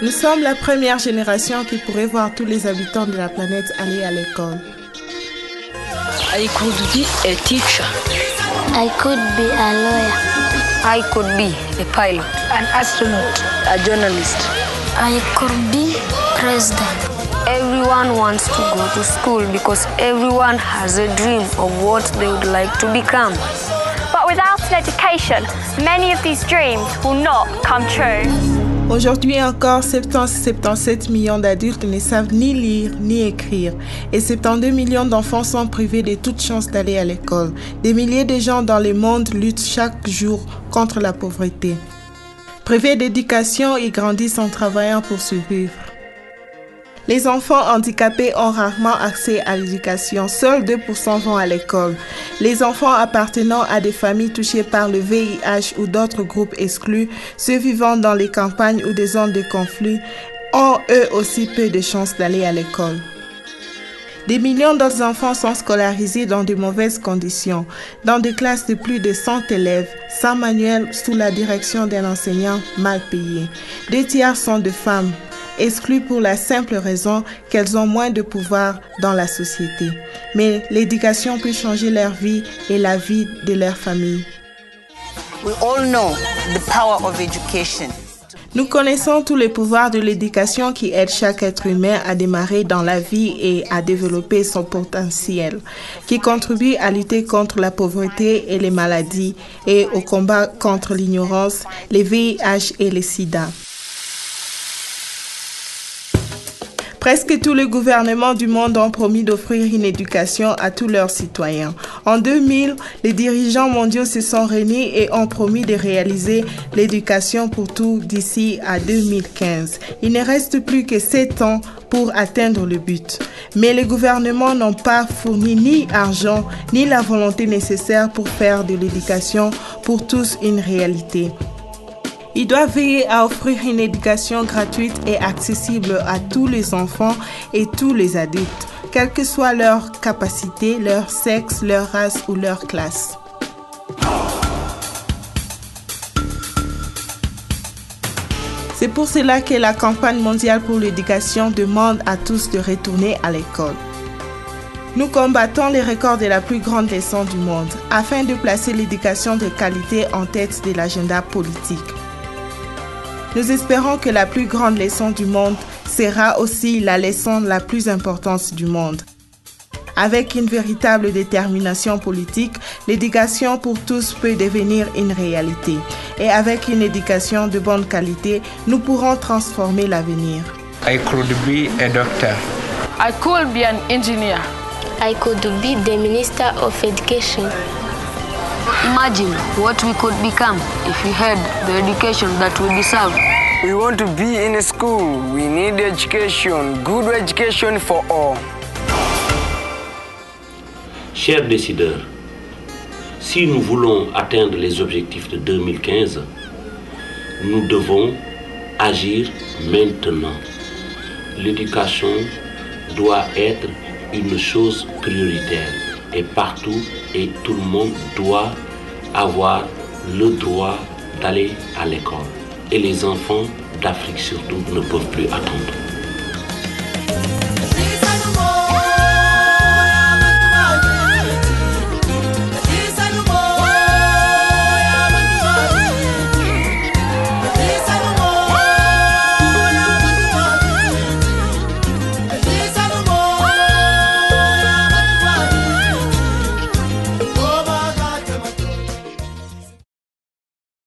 Nous sommes la première génération qui pourrait voir tous les habitants de la planète aller à l'école. I could be a teacher. I could be a lawyer. I could be a pilot, an astronaut, a journalist. I could be president. Everyone wants to go to school because everyone has a dream of what they would like to become. But without an education, many of these dreams will not come true. Aujourd'hui encore, 77 millions d'adultes ne savent ni lire ni écrire et 72 millions d'enfants sont privés de toute chance d'aller à l'école. Des milliers de gens dans le monde luttent chaque jour contre la pauvreté. Privés d'éducation, ils grandissent en travaillant pour survivre. Les enfants handicapés ont rarement accès à l'éducation. Seuls 2% vont à l'école. Les enfants appartenant à des familles touchées par le VIH ou d'autres groupes exclus, ceux vivant dans les campagnes ou des zones de conflit, ont eux aussi peu de chances d'aller à l'école. Des millions d'autres enfants sont scolarisés dans de mauvaises conditions, dans des classes de plus de 100 élèves, sans manuel, sous la direction d'un enseignant mal payé. 2 tiers sont de femmes, exclues pour la simple raison qu'elles ont moins de pouvoir dans la société. Mais l'éducation peut changer leur vie et la vie de leur famille. We all know the power of education. Nous connaissons tous les pouvoirs de l'éducation qui aident chaque être humain à démarrer dans la vie et à développer son potentiel, qui contribuent à lutter contre la pauvreté et les maladies et au combat contre l'ignorance, les VIH et les sida. Presque tous les gouvernements du monde ont promis d'offrir une éducation à tous leurs citoyens. En 2000, les dirigeants mondiaux se sont réunis et ont promis de réaliser l'éducation pour tous d'ici à 2015. Il ne reste plus que 7 ans pour atteindre le but. Mais les gouvernements n'ont pas fourni ni argent ni la volonté nécessaire pour faire de l'éducation pour tous une réalité. Ils doivent veiller à offrir une éducation gratuite et accessible à tous les enfants et tous les adultes, quelle que soit leur capacité, leur sexe, leur race ou leur classe. C'est pour cela que la campagne mondiale pour l'éducation demande à tous de retourner à l'école. Nous combattons les records de la plus grande leçon du monde afin de placer l'éducation de qualité en tête de l'agenda politique. Nous espérons que la plus grande leçon du monde sera aussi la leçon la plus importante du monde. Avec une véritable détermination politique, l'éducation pour tous peut devenir une réalité. Et avec une éducation de bonne qualité, nous pourrons transformer l'avenir. I could be a doctor. I could be an engineer. I could be the Minister of Education. Imagine what we could become if we had the education that we deserve. We want to be in a school. We need education, good education for all. Chers décideurs, si nous voulons atteindre les objectifs de 2015, nous devons agir maintenant. L'éducation doit être une chose prioritaire et partout et tout le monde doit avoir le droit d'aller à l'école. Et les enfants d'Afrique surtout ne peuvent plus attendre.